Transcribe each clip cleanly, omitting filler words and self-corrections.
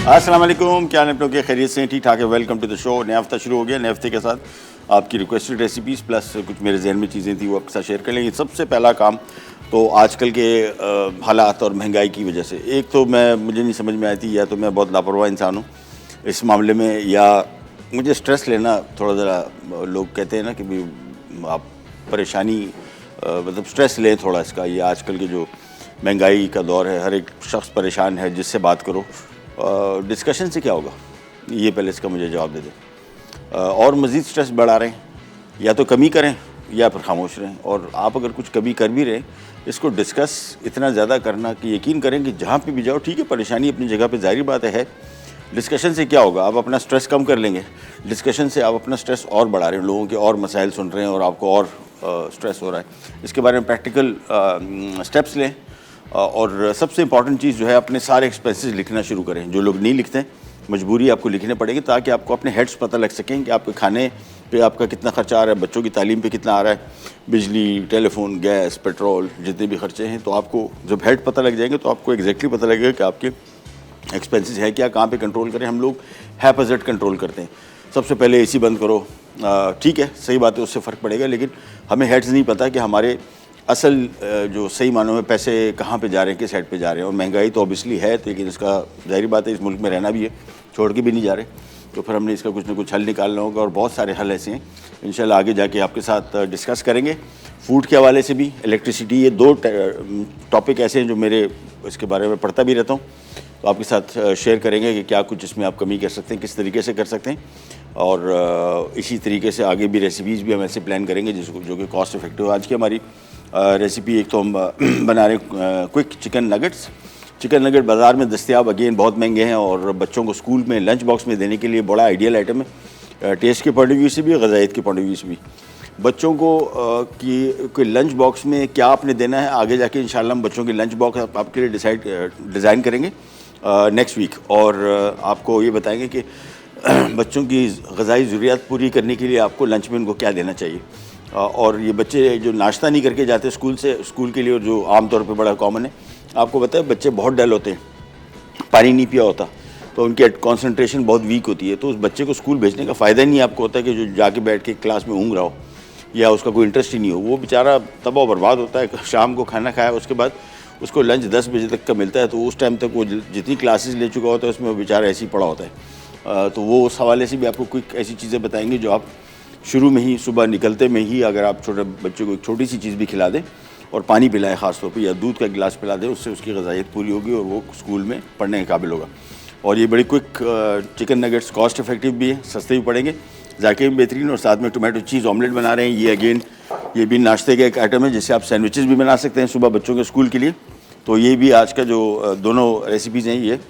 अस्सलाम वालेकुम, क्या आप लोग के खैरियत से ठीक ठाक है। Welcome to the show. नया हफ्ता शुरू हो गया। नए हफ्ते के साथ आपकी रिक्वेस्टेड रेसिपीज़ प्लस कुछ मेरे जहन में चीज़ें थी वो आपके साथ शेयर कर लेंगे। सबसे पहला काम तो आजकल के हालात और महंगाई की वजह से, एक तो मुझे नहीं समझ में आती, या तो मैं बहुत लापरवाह इंसान हूँ इस मामले में, या मुझे स्ट्रेस लेना थोड़ा ज़रा, लोग कहते हैं ना कि भी आप परेशानी मतलब स्ट्रेस लें थोड़ा इसका। ये आजकल के जो महंगाई का दौर है, हर एक शख्स परेशान है, जिससे बात करो डिस्कशन से क्या होगा, ये पहले इसका मुझे जवाब दे दें। और मज़ीद स्ट्रेस बढ़ा रहे हैं, या तो कमी करें या फिर खामोश रहें। और आप अगर कुछ कभी कर भी रहे, इसको डिस्कस इतना ज़्यादा करना कि यकीन करें कि जहाँ पे भी जाओ, ठीक है परेशानी अपनी जगह पे ज़ाहिर बात है, डिस्कशन से क्या होगा, आप अपना स्ट्रेस कम कर लेंगे। डिस्कशन से आप अपना स्ट्रेस और बढ़ा रहे हैं, लोगों के और मसाइल सुन रहे हैं और आपको और स्ट्रेस हो रहा है। इसके बारे में प्रैक्टिकल स्टेप्स लें। और सबसे इम्पॉर्टेंट चीज़ जो है, अपने सारे एक्सपेंसेस लिखना शुरू करें। जो लोग नहीं लिखते, मजबूरी आपको लिखने पड़ेगी, ताकि आपको अपने हेड्स पता लग सकें कि आपके खाने पे आपका कितना खर्चा आ रहा है, बच्चों की तालीम पे कितना आ रहा है, बिजली, टेलीफोन, गैस, पेट्रोल, जितने भी खर्चे हैं। तो आपको जब हेड पता लग जाएंगे तो आपको एग्जैक्टली पता लगेगा कि आपके एक्सपेंसेस है क्या, कहाँ पे कंट्रोल करें। हम लोग हैपजेट कंट्रोल करते हैं। सबसे पहले एसी बंद करो, ठीक है सही बात है, उससे फ़र्क पड़ेगा, लेकिन हमें हेड्स नहीं पता कि हमारे असल जो सही मानों में पैसे कहाँ पे जा रहे हैं, किस हेड पे जा रहे हैं। और महंगाई तो ऑब्वियसली है, लेकिन इसका ज़ाहिर बात है इस मुल्क में रहना भी है, छोड़ के भी नहीं जा रहे। तो फिर हमने इसका कुछ ना कुछ हल निकालना होगा, और बहुत सारे हल ऐसे हैं इंशाल्लाह आगे जाके आपके साथ डिस्कस करेंगे। फूड के हवाले से भी, इलेक्ट्रिसिटी, ये दो टॉपिक ऐसे हैं जो मेरे इसके बारे में पढ़ता भी रहता हूँ, तो आपके साथ शेयर करेंगे कि क्या कुछ इसमें आप कमी कर सकते हैं, किस तरीके से कर सकते हैं। और इसी तरीके से आगे भी रेसिपीज़ भी हम ऐसे प्लान करेंगे जिसको जो कि कॉस्ट इफेक्टिव। आज की हमारी रेसिपी, एक तो हम बना रहे हैं quick chicken nuggets. Chicken nugget बाज़ार में दस्तियाब अगेन बहुत महंगे हैं, और बच्चों को स्कूल में लंच बॉक्स में देने के लिए बड़ा आइडियल आइटम है, टेस्ट के पॉइंट ऑफ व्यू से भी, ग़िज़ाइयत के पॉइंट ऑफ व्यू से भी। बच्चों को कि लंच बॉक्स में क्या आपने देना है, आगे जाके इंशाल्लाह हम बच्चों के लंच बॉक्स आपके लिए डिज़ाइन करेंगे नेक्स्ट वीक। और आपको ये बताएंगे कि बच्चों की ग़िज़ाई ज़रूरियात पूरी करने के लिए आपको लंच में उनको क्या देना चाहिए। और ये बच्चे जो नाश्ता नहीं करके जाते स्कूल के लिए, और जो आम तौर पे बड़ा कॉमन है, आपको पता है बच्चे बहुत डल होते हैं, पानी नहीं पिया होता, तो उनकी कंसंट्रेशन बहुत वीक होती है। तो उस बच्चे को स्कूल भेजने का फ़ायदा ही नहीं आपको होता है कि जो जाके बैठ के क्लास में ऊँग रहा हो, या उसका कोई इंटरेस्ट ही नहीं हो। वो बेचारा तबाह बर्बाद होता है। शाम को खाना खाया, उसके बाद उसको लंच 10 बजे तक का मिलता है, तो उस टाइम तक वो जितनी क्लासेस ले चुका होता है उसमें वो बेचारा ऐसे ही पड़ा होता है। तो वो उस हवाले से भी आपको क्विक ऐसी चीज़ें बताएंगे जो आप शुरू में ही, सुबह निकलते में ही, अगर आप छोटे बच्चे को एक छोटी सी चीज़ भी खिला दें और पानी पिलाएं ख़ास तौर पे, या दूध का गिलास पिला दें, उससे उसकी ग़िज़ाइयत पूरी होगी और वो स्कूल में पढ़ने के काबिल होगा। और ये बड़ी quick chicken nuggets cost effective भी है, सस्ते भी पड़ेंगे, जाके भी बेहतरीन। और साथ में टोमेटो चीज़ ऑमलेट बना रहे हैं। ये अगेन ये भी नाश्ते का एक आइटम है, जिससे आप सैंडविचेस भी बना सकते हैं सुबह बच्चों के स्कूल के लिए। तो ये भी आज का जो दोनों रेसिपीज़ हैं, ये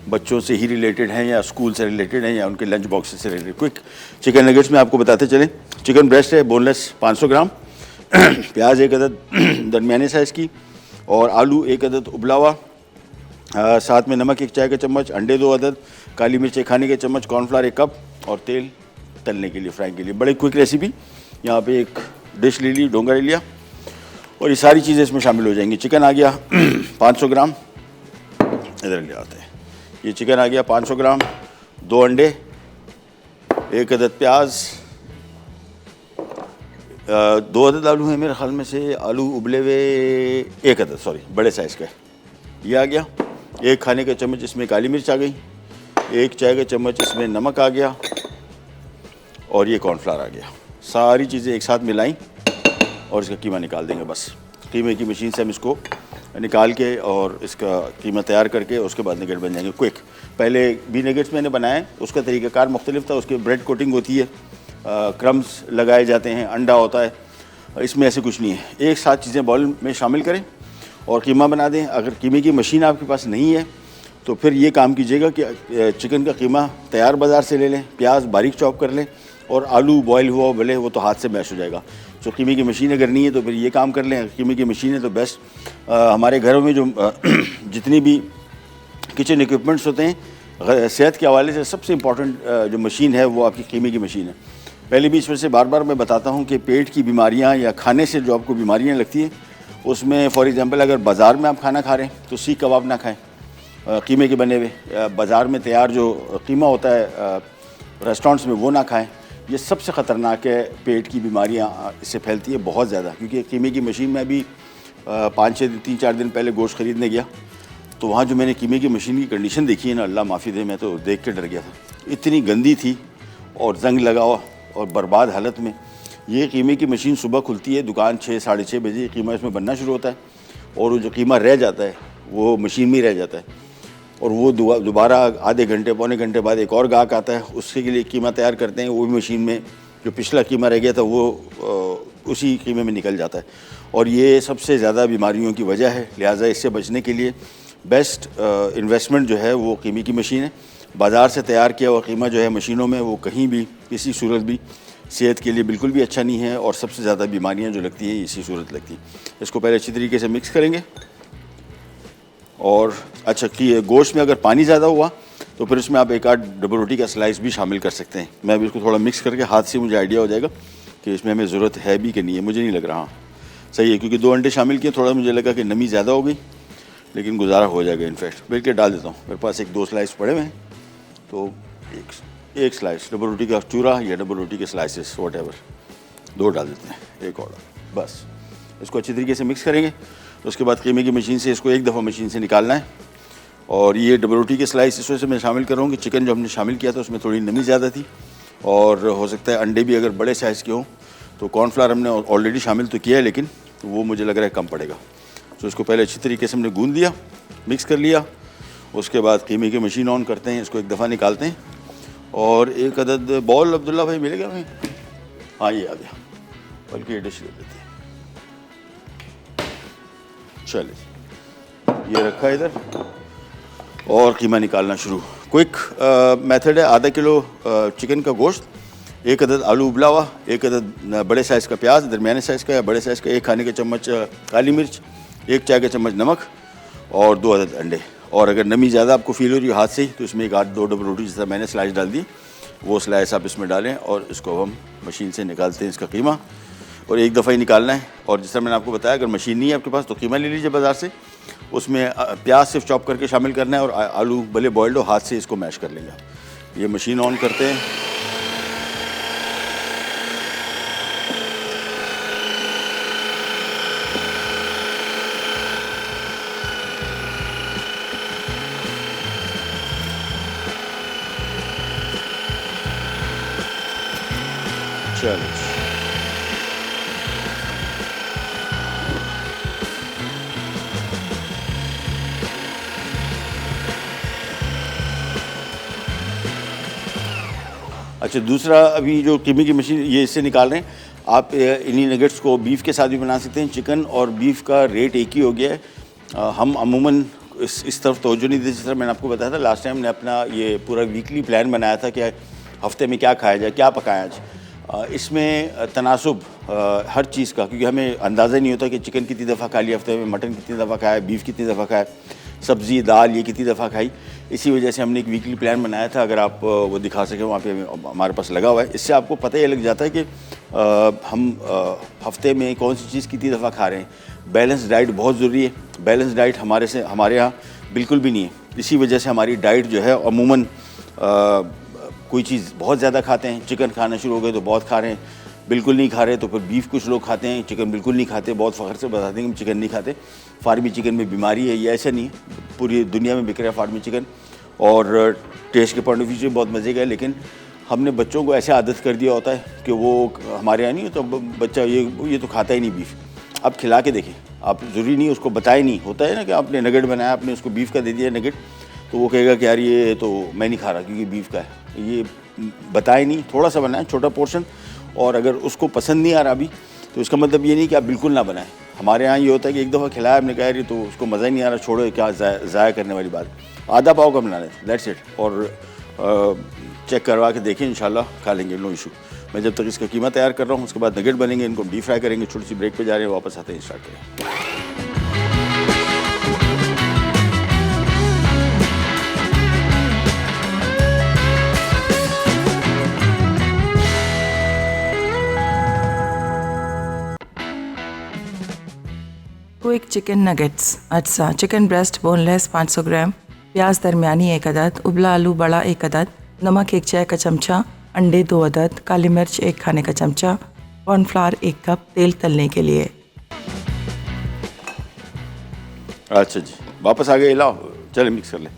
बच्चों से ही रिलेटेड हैं, या स्कूल से रिलेटेड हैं, या उनके लंच बॉक्स से रिलेटेड। क्विक चिकन नगेट्स में आपको बताते चलें, चिकन ब्रेस्ट है बोनलेस 500 ग्राम, प्याज एक अदद दरमियाने साइज़ की, और आलू एक अदद उबला हुआ, साथ में नमक 1 चाय का चम्मच, अंडे 2 अदद, काली मिर्च 1 खाने के चम्मच, कॉर्नफ्लावर 1 कप, और तेल तलने के लिए, फ्राई के लिए। बड़ी क्विक रेसिपी। यहाँ पे एक डिश ले ली, डोंगा ले लिया, और ये सारी चीज़ें इसमें शामिल हो जाएंगी। चिकन आ गया 500 ग्राम, इधर ले आते हैं। ये चिकन आ गया 500 ग्राम, 2 अंडे, 1 अदद प्याज, 2 अदद आलू हैं मेरे ख्याल में से, आलू उबले हुए 1 अदद, सॉरी बड़े साइज़ का। ये आ गया 1 खाने का चम्मच, इसमें काली मिर्च आ गई, 1 चाय का चम्मच इसमें नमक आ गया, और ये कॉर्नफ्लावर आ गया। सारी चीज़ें एक साथ मिलाई और इसका कीमा निकाल देंगे। बस कीमे की मशीन से हम इसको निकाल के और इसका कीमा तैयार करके उसके बाद नगेट बन जाएंगे क्विक। पहले भी नगेट्स मैंने बनाए, उसका तरीक़ाकार मुख्तलिफ था। उसके ब्रेड कोटिंग होती है, क्रम्स लगाए जाते हैं, अंडा होता है। इसमें ऐसे कुछ नहीं है। एक साथ चीज़ें बाउल में शामिल करें और कीमा बना दें। अगर कीमे की मशीन आपके पास नहीं है तो फिर ये काम कीजिएगा कि चिकन का कीमा तैयार बाज़ार से ले लें, प्याज बारीक चॉप कर लें, और आलू बॉयल हुआ भले वो तो हाथ से मैश हो जाएगा। तो कीमे की मशीन अगर नहीं है तो फिर ये काम कर लें। कीमे की मशीन है तो बेस्ट। हमारे घरों में जो जितनी भी किचन इक्विपमेंट्स होते हैं, सेहत के हवाले से सबसे इम्पॉर्टेंट जो मशीन है वो आपकी कीमे की मशीन है। पहले भी इसमें से बार बार मैं बताता हूँ कि पेट की बीमारियाँ या खाने से जो आपको बीमारियाँ लगती हैं, उसमें फॉर एग्ज़ाम्पल अगर बाज़ार में आप खाना खा रहे हैं तो सीख कबाब ना खाएं, कीमे के बने हुए, बाज़ार में तैयार जो कीमा होता है रेस्टोरेंट्स में वो ना खाएं। ये सबसे ख़तरनाक है, पेट की बीमारियां इससे फैलती है बहुत ज़्यादा। क्योंकि कीमे की मशीन में अभी 3-4 दिन पहले गोश्त ख़रीदने गया, तो वहाँ जो मैंने कीमे की मशीन की कंडीशन देखी है ना, अल्लाह माफ़ी दे, मैं तो देख के डर गया था। इतनी गंदी थी और जंग लगा हुआ और बर्बाद हालत में। ये कीमे की मशीन सुबह खुलती है दुकान 6-6:30 बजे, कीमा इसमें बनना शुरू होता है और वो जो कीमा रह जाता है वो मशीन में ही रह जाता है। और वो दोबारा आधे घंटे पौने घंटे बाद एक और गाहक आता है, उसके लिए कीमा तैयार करते हैं, वो भी मशीन में जो पिछला कीमा रह गया था वो उसी कीमे में निकल जाता है। और ये सबसे ज़्यादा बीमारियों की वजह है। लिहाजा इससे बचने के लिए बेस्ट इन्वेस्टमेंट जो है वो कीमे की मशीन है। बाज़ार से तैयार किया हुआ कीमा जो है मशीनों में, वो कहीं भी किसी सूरत भी सेहत के लिए बिल्कुल भी अच्छा नहीं है और सबसे ज़्यादा बीमारियां जो लगती हैं इसी सूरत लगती हैं। इसको पहले अच्छी तरीके से मिक्स करेंगे। और अच्छा कि गोश्त में अगर पानी ज़्यादा हुआ तो फिर उसमें आप एक आध डबल रोटी का स्लाइस भी शामिल कर सकते हैं। मैं अभी इसको थोड़ा मिक्स करके हाथ से मुझे आइडिया हो जाएगा कि इसमें हमें ज़रूरत है भी कि नहीं है। मुझे नहीं लग रहा सही है, क्योंकि 2 अंडे शामिल किए, थोड़ा मुझे लगा कि नमी ज़्यादा हो गई, लेकिन गुजारा हो जाएगा। इनफैक्ट बिल्कुल डाल देता हूँ, मेरे पास 1-2 स्लाइस पड़े हुए हैं, तो एक स्लाइस डबल रोटी का चूरा या डबल रोटी के स्लाइसेस वॉट 2 डाल देते हैं, एक और बस। इसको अच्छी तरीके से मिक्स करेंगे। उसके बाद कीमे की मशीन से इसको एक दफ़ा मशीन से निकालना है। और ये डबल रोटी के स्लाइस इस वजह से मैं शामिल कर रहा हूँ कि चिकन जो हमने शामिल किया था उसमें थोड़ी नमी ज़्यादा थी, और हो सकता है अंडे भी अगर बड़े साइज़ के हों, तो कॉर्नफ्लावर हमने ऑलरेडी शामिल तो किया है लेकिन वो मुझे लग रहा है कम पड़ेगा। तो इसको पहले अच्छी तरीके से हमने गूंद दिया, मिक्स कर लिया। उसके बाद कीमे की मशीन ऑन करते हैं, इसको एक दफ़ा निकालते हैं और एक अदद बॉल अब्दुल्ला भाई मिलेगा हमें? हाँ ये आ गया, बल्कि ये डिश ले लेते हैं। चलिए ये रखा है इधर और कीमा निकालना शुरू। क्विक मेथड है। आधा किलो चिकन का गोश्त, 1 अदद आलू उबला हुआ, 1 अदद बड़े साइज़ का प्याज, दरमियाने साइज़ का या बड़े साइज़ का, 1 खाने का चम्मच काली मिर्च, 1 चाय का चम्मच नमक और 2 अदद अंडे। और अगर नमी ज़्यादा आपको फील हो रही है हाथ से ही, तो इसमें 1-8-2 डबल रोटी जिस तरह मैंने स्लाइस डाल दी, वो स्लाइस आप इसमें डालें और इसको हम मशीन से निकालते हैं इसका कीमा। और एक दफ़ा ही निकालना है। और जिस तरह मैंने आपको बताया, अगर मशीन नहीं है आपके पास तो कीमा ले लीजिए बाज़ार से, उसमें प्याज सिर्फ चॉप करके शामिल करना है और आलू भले बॉयल्ड हो, हाथ से इसको मैश कर लेंगे आप। ये मशीन ऑन करते हैं। चलो अच्छा, दूसरा अभी जो कीमे की मशीन ये इससे निकाल रहे हैं, आप इन्हीं नगेट्स को बीफ के साथ भी बना सकते हैं। चिकन और बीफ का रेट एक ही हो गया है। हम अमूमन इस तरफ तवज्जो नहीं देते। जिस तरह मैंने आपको बताया था लास्ट टाइम, हमने अपना ये पूरा वीकली प्लान बनाया था कि हफ्ते में क्या खाया जाए, क्या पकाया आज। इसमें तनासुब हर चीज़ का, क्योंकि हमें अंदाज़ा नहीं होता कि चिकन कितनी दफ़ा खा लिया हफ्ते में, मटन कितनी दफ़ा खाया, बीफ कितनी दफ़ा खाया, सब्ज़ी दाल ये कितनी दफ़ा खाई। इसी वजह से हमने एक वीकली प्लान बनाया था। अगर आप वो दिखा सकें, वहाँ पे हमारे पास लगा हुआ है। इससे आपको पता ही लग जाता है कि हम हफ्ते में कौन सी चीज़ कितनी दफ़ा खा रहे हैं। बैलेंस डाइट बहुत ज़रूरी है। बैलेंस डाइट हमारे यहाँ बिल्कुल भी नहीं है। इसी वजह से हमारी डाइट जो है अमूमन कोई चीज़ बहुत ज़्यादा खाते हैं। चिकन खाना शुरू हो गए तो बहुत खा रहे हैं, बिल्कुल नहीं खा रहे तो फिर बीफ कुछ लोग खाते हैं, चिकन बिल्कुल नहीं खाते, बहुत फ़ख्र से बताते हैं कि हम चिकन नहीं खाते। फार्मी चिकन में बीमारी है, ये ऐसा नहीं है, पूरी दुनिया में बिक रहा है फार्मी चिकन और टेस्ट के पॉइंट ऑफ व्यू से बहुत मज़े का है। लेकिन हमने बच्चों को ऐसे आदत कर दिया होता है कि वो हमारे यहाँ नहीं, तो बच्चा ये तो खाता ही नहीं बीफ। आप खिला के देखें, आप ज़रूरी नहीं उसको बताए नहीं, होता है ना कि आपने नगेट बनाया, आपने उसको बीफ का दे दिया नगेट, तो वो कहेगा कि यार ये तो मैं नहीं खा रहा क्योंकि बीफ का है। ये बताए नहीं, थोड़ा सा बनाए, छोटा पोर्शन। और अगर उसको पसंद नहीं आ रहा अभी, तो इसका मतलब ये नहीं कि आप बिल्कुल ना बनाएं। हमारे यहाँ ये होता है कि एक दफ़ा खिलाया, हमने कहा यार तो उसको मज़ा ही नहीं आ रहा, छोड़ो, क्या ज़ाया करने वाली बात। आधा पाव का बना लें, दैट्स इट। और चेक करवा के देखें, इंशाल्लाह खा लेंगे, नो इशू। मैं जब तक इसका कीमा तैयार कर रहा हूँ, उसके बाद नगेट बनेंगे, इनको डीप फ्राई करेंगे। छोटी सी ब्रेक पे जा रहे हैं, वापस आते हैं, स्टार्ट करें। Quick chicken nuggets. अच्छा, चिकन ब्रेस्ट बोनलेस 500 ग्राम, प्याज दरमियानी 1 अदद, उबला आलू बड़ा 1 अदद, नमक 1 चाय का चमचा, अंडे 2 अदद, काली मिर्च 1 खाने का चमचा, कॉर्नफ्लावर 1 कप, तेल तलने के लिए। अच्छा जी, वापस आ गए, लाओ चले मिक्स कर ले।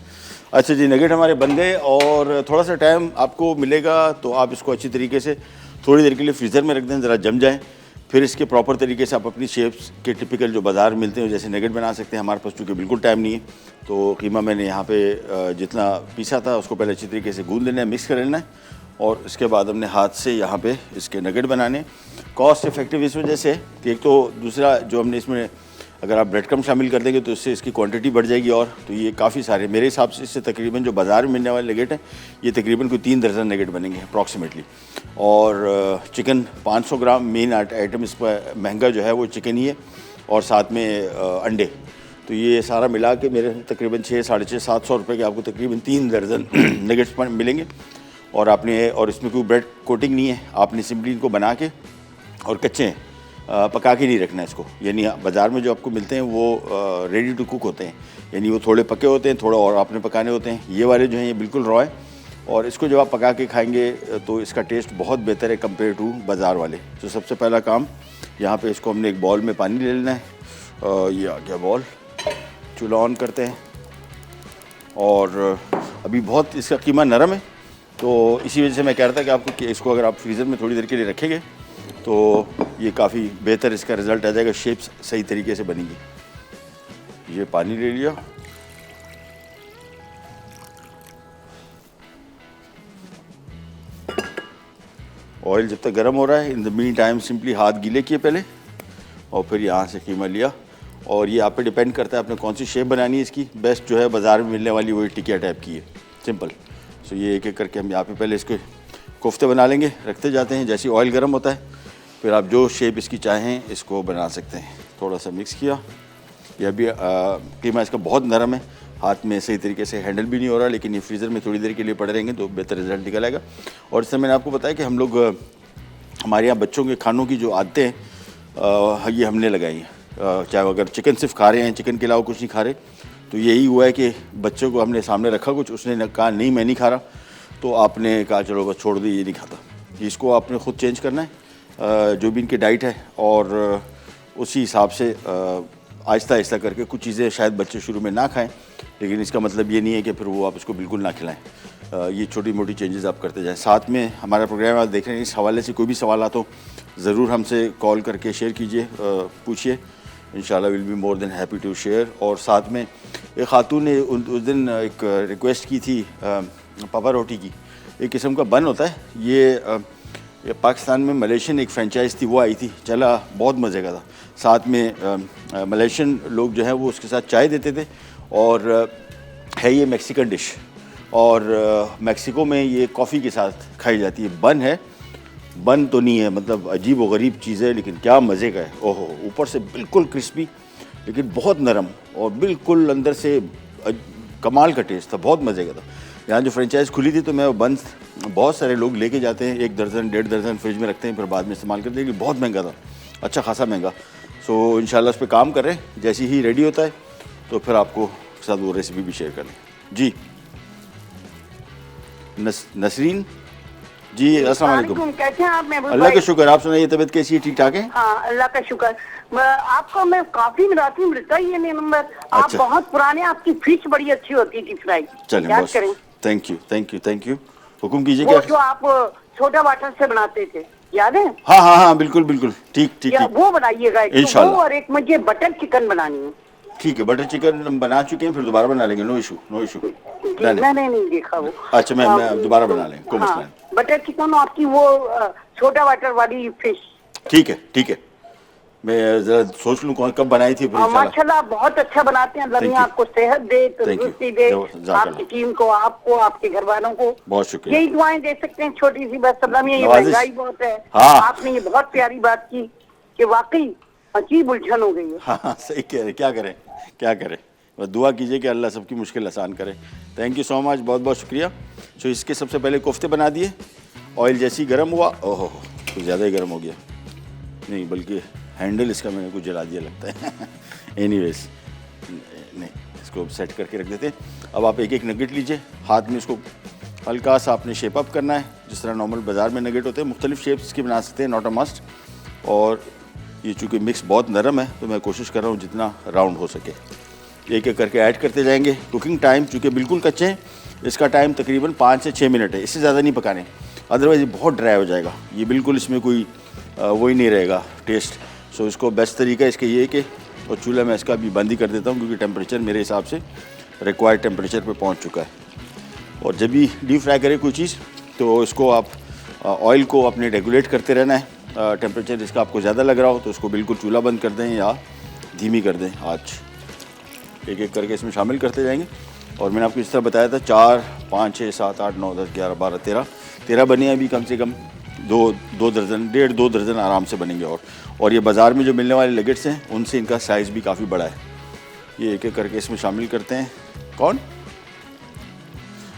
अच्छा जी, नगेट हमारे बन गए और थोड़ा सा टाइम आपको मिलेगा तो आप इसको अच्छी तरीके से थोड़ी देर के लिए फ्रीज़र में रख दें, ज़रा जम जाए। फिर इसके प्रॉपर तरीके से आप अपनी शेप्स के टिपिकल जो बाज़ार मिलते हैं जैसे नगेट बना सकते हैं। हमारे पास चूँकि बिल्कुल टाइम नहीं है तो कीमा मैंने यहाँ पे जितना पीसा था उसको पहले अच्छी तरीके से गूंद लेना है, मिक्स कर लेना है और उसके बाद हमने हाथ से यहाँ पे इसके नगेट बनाने। कॉस्ट इफेक्टिव इस वजह से कि एक तो दूसरा जो हमने इसमें अगर आप ब्रेड क्रम शामिल कर देंगे तो इससे इसकी क्वांटिटी बढ़ जाएगी और तो ये काफ़ी सारे मेरे हिसाब से इससे तकरीबन जो बाज़ार में मिलने वाले नगेट हैं ये तकरीबन कोई 3 दर्जन नगेट बनेंगे अप्रॉक्सीमेटली। और चिकन 500 ग्राम मेन आइटम इस पर महंगा जो है वो चिकन ही है और साथ में अंडे। तो ये सारा मिला के मेरे तकरीबन 600-750 रुपये के आपको तकरीबन 3 दर्जन नगेट्स मिलेंगे। और आपने और इसमें कोई ब्रेड कोटिंग नहीं है, आपने सिंपली इनको बना के और कच्चे हैं पका के नहीं रखना है इसको। यानी बाज़ार में जो आपको मिलते हैं वो रेडी टू कुक होते हैं, यानी वो थोड़े पके होते हैं, थोड़ा और आपने पकाने होते हैं। ये वाले जो हैं ये बिल्कुल रॉ है और इसको जब आप पका के खाएंगे तो इसका टेस्ट बहुत बेहतर है कंपेयर टू बाज़ार वाले। तो सबसे पहला काम यहाँ पे इसको हमने एक बॉल में पानी ले लेना है। ये आ गया बॉल, चूल्हा ऑन करते हैं और अभी बहुत इसका कीमा नरम है तो इसी वजह से मैं कह रहा था कि आपको कि इसको अगर आप फ्रीज़र में थोड़ी देर के लिए रखेंगे तो ये काफ़ी बेहतर इसका रिज़ल्ट आ जाएगा, शेप्स सही तरीके से बनेगी। ये पानी ले लिया, ऑयल जब तक गर्म हो रहा है in the mean time simply हाथ गीले किए पहले और फिर यहाँ से कीमा लिया। और ये आप पे डिपेंड करता है आपने कौन सी शेप बनानी है। इसकी बेस्ट जो है बाज़ार में मिलने वाली वही टिकिया टाइप की है, सिंपल। सो ये एक एक करके हम यहाँ पे पहले इसके कोफ्ते बना लेंगे, रखते जाते हैं। जैसे ऑयल गर्म होता है फिर आप जो शेप इसकी चाहें इसको बना सकते हैं। थोड़ा सा मिक्स किया, यह भी कीमा इसका बहुत नरम है, हाथ में सही तरीके से हैंडल भी नहीं हो रहा, लेकिन ये फ्रीज़र में थोड़ी देर के लिए पड़े रहेंगे तो बेहतर रिजल्ट निकल आएगा। और इससे मैंने आपको बताया कि हम लोग हमारे यहाँ बच्चों के खानों की जो आदतें हैं ये हमने लगाई हैं। चाहे अगर चिकन सिर्फ खा रहे हैं, चिकन के अलावा कुछ नहीं खा रहे, तो यही हुआ है कि बच्चों को हमने सामने रखा कुछ, उसने कहा नहीं मैं नहीं खा रहा, तो आपने कहा चलो बस छोड़ दो ये नहीं खाता। इसको आपने ख़ुद चेंज करना है जो भी इनकी डाइट है और उसी हिसाब से आहिस्ता आहिस्ता करके कुछ चीज़ें शायद बच्चे शुरू में ना खाएं, लेकिन इसका मतलब ये नहीं है कि फिर वो आप इसको बिल्कुल ना खिलाएं। ये छोटी मोटी चेंजेस आप करते जाएं। साथ में हमारा प्रोग्राम आप देख रहे हैं, इस हवाले से कोई भी सवाल हो ज़रूर हमसे कॉल करके शेयर कीजिए, पूछिए, इंशाल्लाह will be more than happy to share. और साथ में एक खातून ने उस दिन एक रिक्वेस्ट की थी पापा रोटी की, एक किस्म का बन होता है ये पाकिस्तान में मलेशियन एक फ्रेंचाइज़ थी, वो आई थी, चला बहुत मज़े का था। साथ में मलेशियन लोग जो है वो उसके साथ चाय देते थे और है ये मेक्सिकन डिश और मेक्सिको में ये कॉफ़ी के साथ खाई जाती है। बन है, बन तो नहीं है, मतलब अजीब व गरीब चीज़ है, लेकिन क्या मज़े का है। ओहो, ऊपर से बिल्कुल क्रिस्पी लेकिन बहुत नरम और बिल्कुल अंदर से कमाल का टेस्ट था, बहुत मज़े का था। यहाँ जो फ्रेंचाइज़ खुली थी तो मैं बन बहुत सारे लोग लेके जाते हैं, 1 दर्जन 1.5 दर्जन फ्रिज में रखते हैं, फिर बाद में इस्तेमाल करते हैं, लेकिन बहुत महंगा था, अच्छा खासा महंगा। सो इंशाल्लाह उस पर काम कर रहे हैं, जैसे ही रेडी होता है तो फिर आपको साथ वो रेसिपी भी शेयर करें। जी नसरीन जी, अस्सलाम वालेकुम। कैसे हैं आप? अल्लाह का शुक्र, आप सुनाइए, तबीयत कैसी है? ठीक ठाक है? हाँ अल्लाह का शुक्र। आपको मैं काफी मिलाती हूँ, मिलता ही है नहीं नंबर। आप अच्छा। बहुत पुराने, आपकी फिश बड़ी अच्छी होती थी फ्राई। चलें याद बॉस, करें। Thank you thank you thank you. हुक्म कीजिए वो क्या? जो आप छोटा वाटर से बनाते थे, याद है? हाँ हाँ हाँ, बिल्कुल बिल्कुल, ठीक ठीक या ठीक वो बनाइएगा एक, तो इंशाल्लाह। वो और एक मुझे बटर चिकन बनानी है। ठीक है, बटर चिकन हम बना चुके हैं, फिर दोबारा बना लेंगे, नो इशू नो इशू। मैंने नहीं देखा वो। अच्छा मैं दोबारा बना लें, कोई मसला नहीं। बटर चिकन आपकी वो छोटा वाटर वाली फिश। ठीक है ठीक है, मैं जरा सोच लूँ कौन कब बनाई थी। माशाल्लाह बहुत अच्छा बनाते हैं, अल्लाह आपको सेहत दे, तंदुरुस्ती दे, आपकी टीम को, आपको, आपके घर वालों को बहुत शुक्रिया। यही दुआएं दे सकते हैं छोटी सी बस। अल्लाह में ये महंगाई बहुत है। हाँ। आपने ये बहुत प्यारी बात की कि वाकई अजीब उलझन हो गई है। हाँ सही कह रहे, क्या करें क्या करें, बस दुआ कीजिए कि अल्लाह सबकी मुश्किल आसान करे। थैंक यू सो मच, बहुत बहुत शुक्रिया। तो इसके सबसे पहले कोफ्ते बना दिए, ऑयल जैसे ही गर्म हुआ, ओहो कुछ ज़्यादा ही गर्म हो गया, नहीं बल्कि हैंडल इसका मैंने कुछ जला दिया लगता है। एनीवेज नहीं, इसको सेट करके रख देते हैं। अब आप एक एक नगेट लीजिए, हाथ में इसको हल्का सा आपने शेप अप करना है, जिस तरह नॉर्मल बाज़ार में नगेट होते हैं। मुख्तलिफ शेप्स की बना सकते हैं, नॉट अ मस्ट। और ये चूँकि मिक्स बहुत नरम है तो मैं कोशिश कर रहा हूँ जितना राउंड हो सके। एक एक करके ऐड करते जाएंगे। कुकिंग टाइम चूँकि बिल्कुल कच्चे हैं, इसका टाइम तकरीबन 5 से 6 मिनट है, इससे ज़्यादा नहीं पकाने, अदरवाइज़ ये बहुत ड्राई हो जाएगा। ये बिल्कुल इसमें कोई वही नहीं रहेगा टेस्ट। सो इसको बेस्ट तरीका इसका ये है कि, और चूल्हा मैं इसका भी बंद ही कर देता हूँ क्योंकि टेम्परेचर मेरे हिसाब से रिक्वायर्ड टेम्परेचर पे पहुँच चुका है। और जब भी डीप फ्राई करें कोई चीज़ तो इसको आप ऑयल को अपने रेगुलेट करते रहना है। टेम्परेचर इसका आपको ज़्यादा लग रहा हो तो उसको बिल्कुल चूल्हा बंद कर दें या धीमी कर दें आँच। एक एक करके इसमें शामिल करते जाएंगे। और मैंने आपको इस तरह बताया था 4, 5, 6, 7, 8, 9, 10, 11, 12, 13 बने अभी कम से कम 2 दर्जन, 1.5-2 दर्जन आराम से बनेंगे। और ये बाज़ार में जो मिलने वाले लगेट्स हैं उनसे इनका साइज़ भी काफ़ी बड़ा है। ये एक एक करके इसमें शामिल करते हैं। कौन?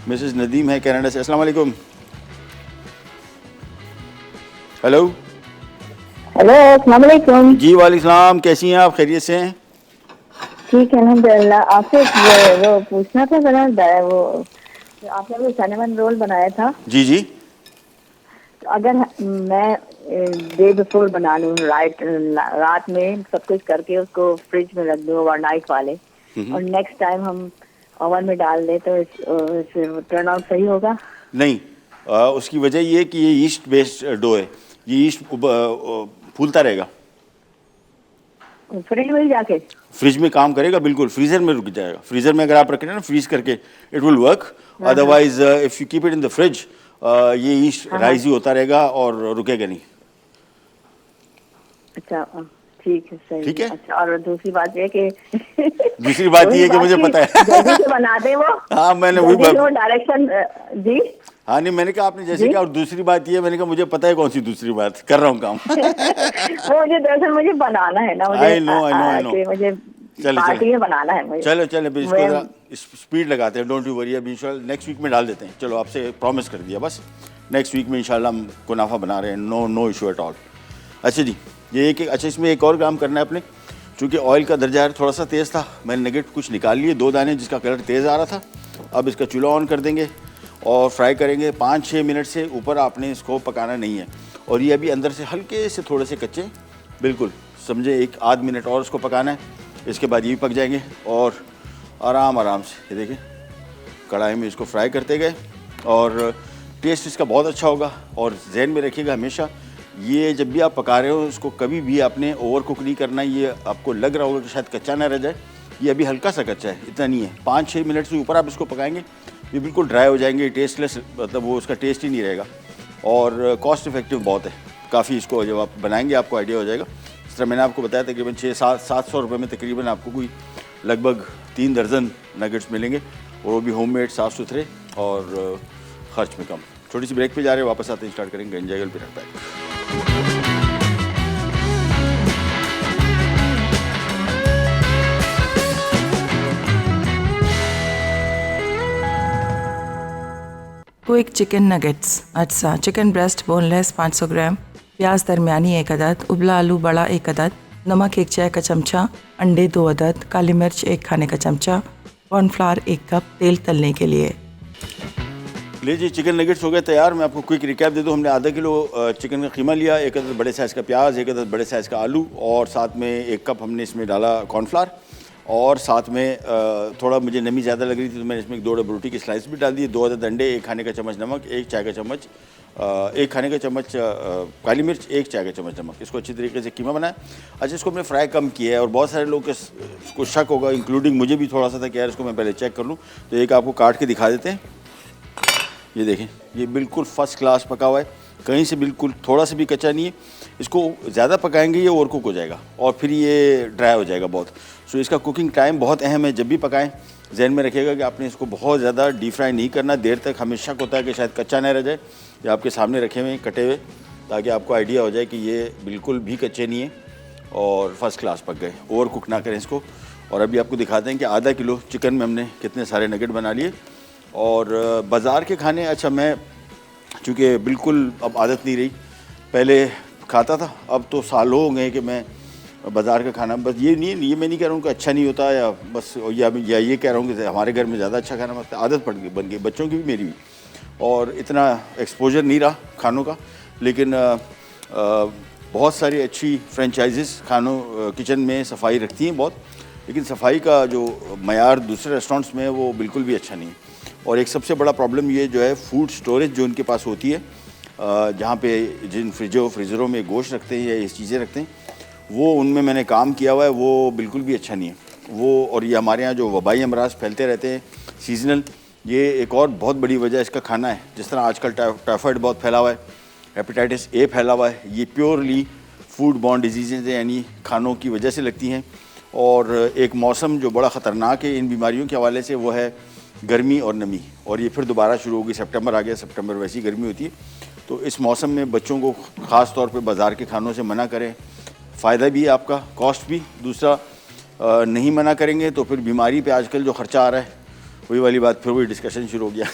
मिसेस नदीम है कनाडा से। अस्सलाम वालेकुम। हेलो हेलो, अस्सलाम वालेकुम। जी वालेकुम सलाम, कैसी हैं आप? खैरियत से हैं? ठीक है अल्हम्दुलिल्लाह। आपसे वो पूछना था जरा, वो आपने वो सिनेमन रोल बनाया था। जी जी। तो अगर मैं डे बिफोर बना लूँ, रात में सब कुछ करके उसको फ्रिज में रख दूँ ओवरनाइट वाले, और नेक्स्ट टाइम हम ओवन में डाल दें तो टर्न आउट सही होगा? नहीं, उसकी वजह ये है कि ये ईस्ट बेस्ड डो है, ये ईस्ट फूलता रहेगा। फ्रिज में जाके फ्रिज में काम करेगा बिल्कुल, फ्रीजर में रुक जाएगा। फ्रीजर में अगर आप रखें ना फ्रीज करके, it will work. Otherwise if you keep it in the fridge, ये ईस्ट राइज ही होता रहेगा और रुकेगा नहीं। अच्छा ठीक है, सही। ठीक है। अच्छा, और दूसरी बात ये कि दूसरी बात ये है कि मुझे पता है जल्दी से बना दे वो। हाँ मैंने वो डायरेक्शन जी। हाँ नहीं, मैंने कहा आपने जैसे कहा। और दूसरी बात ये, मैंने कहा मुझे पता है कौन सी दूसरी बात, कर रहा हूँ काम वो मुझे दरअसल मुझे बनाना है ना, मुझे I know. मुझे पार्टी में बनाना है मुझे। चलो इसको स्पीड लगाते हैं। डोंट यू वरी, अभी इंशाल्लाह नेक्स्ट वीक में डाल देते हैं। चलो आपसे प्रॉमिस कर दिया, बस नेक्स्ट वीक में इंशाल्लाह हम कुनाफा बना रहे हैं। No issue at all. अच्छा जी, ये अच्छा इसमें एक और काम करना है अपने, चूँकि ऑयल का दर्जा थोड़ा सा तेज़ था, मैंने नगेट कुछ निकाल लिए 2 दाने जिसका कलर तेज़ आ रहा था। अब इसका चूल्हा ऑन कर देंगे और फ्राई करेंगे 5-6 मिनट से ऊपर आपने इसको पकाना नहीं है। और ये अभी अंदर से हल्के से थोड़े से कच्चे, बिल्कुल समझे 1-8 मिनट और इसको पकाना है। इसके बाद ये भी पक जाएंगे और आराम से ये देखिए कढ़ाई में इसको फ्राई करते गए और टेस्ट इसका बहुत अच्छा होगा। और जहन में रखिएगा हमेशा, ये जब भी आप पका रहे हो इसको कभी भी आपने ओवर कुक नहीं करना। ये आपको लग रहा होगा कि शायद कच्चा ना रह जाए, ये अभी हल्का सा कच्चा है, इतना नहीं है। 5-6 मिनट से ऊपर आप इसको पकाएंगे ये बिल्कुल ड्राई हो जाएंगे, टेस्टलेस, मतलब वो उसका टेस्ट ही नहीं रहेगा। और कॉस्ट इफेक्टिव बहुत है काफ़ी। इसको जब आप बनाएंगे आपको आइडिया हो जाएगा। इस तरह मैंने आपको बताया तकरीबन 600-700 रुपये में तकरीबन आपको कोई लगभग 3 दर्जन नगेट्स मिलेंगे, और वो भी होममेड, साफ़ सुथरे और ख़र्च में कम। छोटी सी ब्रेक पे जा रहे हैं, वापस आते हैं स्टार्ट करेंगे। Enjoy will be right back. Quick chicken nuggets. अच्छा, चिकन ब्रेस्ट बोनलेस 500 ग्राम, प्याज दरमियानी 1 अदद, उबला आलू बड़ा 1 अदद, नमक 1 चाय का चमचा, अंडे 2 अदद, काली मिर्च 1 खाने का चमचा, कॉर्नफ्लावर 1 कप, तेल तलने के लिए। लीजिए चिकन नगेट्स हो गए तैयार। मैं आपको क्विक रिकैप दे दूँ। हमने आधा किलो चिकन का कीमा लिया, 1 अदद बड़े साइज़ का प्याज, 1 अदद बड़े साइज़ का आलू, और साथ में 1 कप हमने इसमें डाला कॉर्नफ्लावर, और साथ में थोड़ा मुझे नमी ज़्यादा लग रही थी तो मैंने इसमें 2 रोटी की स्लाइस भी डाल दी, 2 अदद अंडे, 1 खाने का चम्मच नमक, 1 चाय का चम्मच 1 खाने का चम्मच काली मिर्च, 1 चाय का चम्मच नमक। इसको अच्छी तरीके से कीमा बनाया। अच्छा, इसको हमने फ्राई कम किया है और बहुत सारे लोग को शक होगा, इंक्लूडिंग मुझे भी थोड़ा सा था कि यार इसको मैं पहले चेक कर लूँ। तो एक आपको काट के दिखा देते हैं। ये देखें, ये बिल्कुल फर्स्ट क्लास पका हुआ है, कहीं से बिल्कुल थोड़ा सा भी कच्चा नहीं है। इसको ज़्यादा पकाएंगे ये ओवर कुक हो जाएगा और फिर ये ड्राई हो जाएगा बहुत। सो इसका कुकिंग टाइम बहुत अहम है। जब भी पकाएं जहन में रखिएगा कि आपने इसको बहुत ज़्यादा डीप फ्राई नहीं करना। देर तक हमें शक होता है कि शायद कच्चा ना रह जाए, या आपके सामने रखे हुए कटे हुए, ताकि आपको आइडिया हो जाए कि ये बिल्कुल भी कच्चे नहीं है और फर्स्ट क्लास पक गए। ओवर कुक ना करें इसको। और अभी आपको दिखाते हैं कि आधा किलो चिकन में हमने कितने सारे नगेट बना लिए। और बाज़ार के खाने, अच्छा मैं चूँकि बिल्कुल अब आदत नहीं रही, पहले खाता था, अब तो सालों हो गए कि मैं बाज़ार का खाना बस ये नहीं, ये मैं नहीं कह रहा हूँ कि अच्छा नहीं होता या बस या ये कह रहा हूँ कि हमारे घर में ज़्यादा अच्छा खाना बनता है। आदत बन गई बच्चों की भी, मेरी भी, और इतना एक्सपोजर नहीं रहा खानों का। लेकिन बहुत सारी अच्छी फ्रेंचाइजीज़ खानों किचन में सफाई रखती हैं बहुत, लेकिन सफाई का जो मयार दूसरे रेस्टोरेंट्स में है वो बिल्कुल भी अच्छा नहीं है। और एक सबसे बड़ा प्रॉब्लम ये जो है फूड स्टोरेज जो उनके पास होती है, जहाँ पे जिन फ्रिजरों में गोश्त रखते हैं या ये चीज़ें रखते हैं, वो उनमें मैंने काम किया हुआ है, वो बिल्कुल भी अच्छा नहीं है वो। और ये हमारे यहाँ जो वबाई अमराज फैलते रहते हैं सीजनल, ये एक और बहुत बड़ी वजह इसका खाना है। जिस तरह आजकल टाइफाइड बहुत फैला हुआ है, हेपेटाइटिस ए फैला हुआ है, ये प्योरली फूड बॉर्न डिजीज़ेज यानी खानों की वजह से लगती हैं। और एक मौसम जो बड़ा ख़तरनाक है इन बीमारियों के हवाले से वो है गर्मी और नमी, और ये फिर दोबारा शुरू होगी। सितंबर आ गया, सितंबर वैसी गर्मी होती है, तो इस मौसम में बच्चों को ख़ास तौर पे बाज़ार के खानों से मना करें। फ़ायदा भी है आपका, कॉस्ट भी। दूसरा, नहीं मना करेंगे तो फिर बीमारी पे आजकल जो ख़र्चा आ रहा है, वही वाली बात, फिर वही डिस्कशन शुरू हो गया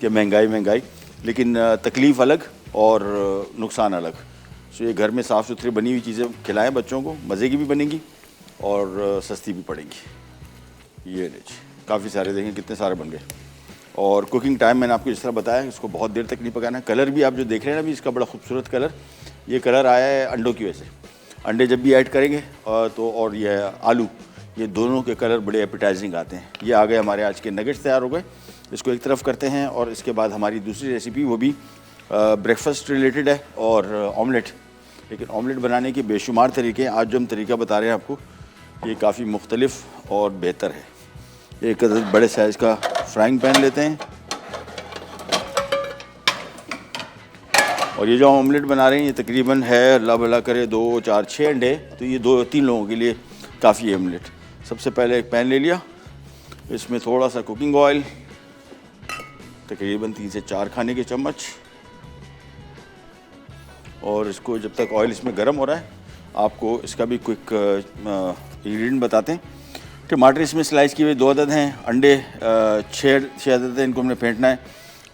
कि महंगाई, लेकिन तकलीफ़ अलग और नुकसान अलग। सो ये घर में साफ़ सुथरी बनी हुई चीज़ें खिलाएं बच्चों को, मज़े की भी बनेंगी और सस्ती भी पड़ेंगी। ये काफ़ी सारे देखें कितने सारे बन गए। और कुकिंग टाइम मैंने आपको जिस तरह बताया, इसको बहुत देर तक नहीं पकाना है। कलर भी आप जो देख रहे हैं ना अभी, इसका बड़ा खूबसूरत कलर, ये कलर आया है अंडों की वजह से। अंडे जब भी ऐड करेंगे तो, और ये आलू, ये दोनों के कलर बड़े एपिटाइजिंग आते हैं। ये आ गए हमारे आज के नगेट्स, तैयार हो गए। इसको एक तरफ करते हैं और इसके बाद हमारी दूसरी रेसिपी, वो भी ब्रेकफास्ट रिलेटेड है, और ऑमलेट। लेकिन ऑमलेट बनाने के बेशुमार तरीके हैं। आज जो हम तरीका बता रहे हैं आपको, ये काफ़ी मुख्तलिफ और बेहतर है। एक बड़े साइज़ का फ्राइंग पैन लेते हैं, और ये जो ऑमलेट बना रहे हैं ये तकरीबन है, अल्लाह भला करे, 2, 4, 6 अंडे, तो ये 2-3 लोगों के लिए काफ़ी है ऑमलेट। सबसे पहले एक पैन ले लिया, इसमें थोड़ा सा कुकिंग ऑयल, तकरीबन 3 से 4 खाने के चम्मच, और इसको जब तक ऑयल इसमें गर्म हो रहा है, आपको इसका भी क्विक इंग्रेडिएंट बताते हैं। टमाटर इसमें स्लाइस किए हुए 2 अदद हैं, अंडे 6 अदद हैं, इनको हमने फेंटना है,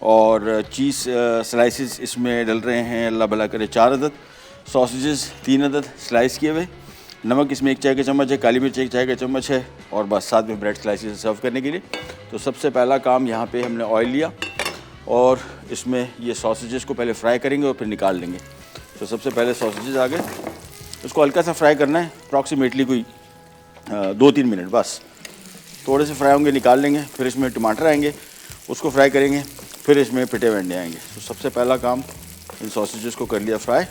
और चीज़ स्लाइसेस इसमें डल रहे हैं, अल्लाह भला करे, 4 अदद, सॉसेजेस 3 अदद स्लाइस किए हुए, नमक इसमें 1 चाय का चम्मच है, काली मिर्च 1 चाय का चम्मच है, और बस साथ में ब्रेड स्लाइसेस सर्व करने के लिए। तो सबसे पहला काम, यहाँ पे हमने ऑयल लिया और इसमें ये सॉसेजेस को पहले फ्राई करेंगे और फिर निकाल लेंगे। तो सबसे पहले सॉसेजेस आ गए, इसको हल्का सा फ्राई करना है, अप्रॉक्सीमेटली कोई 2-3 मिनट बस। थोड़े से फ्राई होंगे, निकाल लेंगे। फिर इसमें टमाटर आएंगे, उसको फ्राई करेंगे, फिर इसमें पिटे हुए अंडे आएंगे। तो सबसे पहला काम, इन सॉसेजेस को कर लिया फ्राई।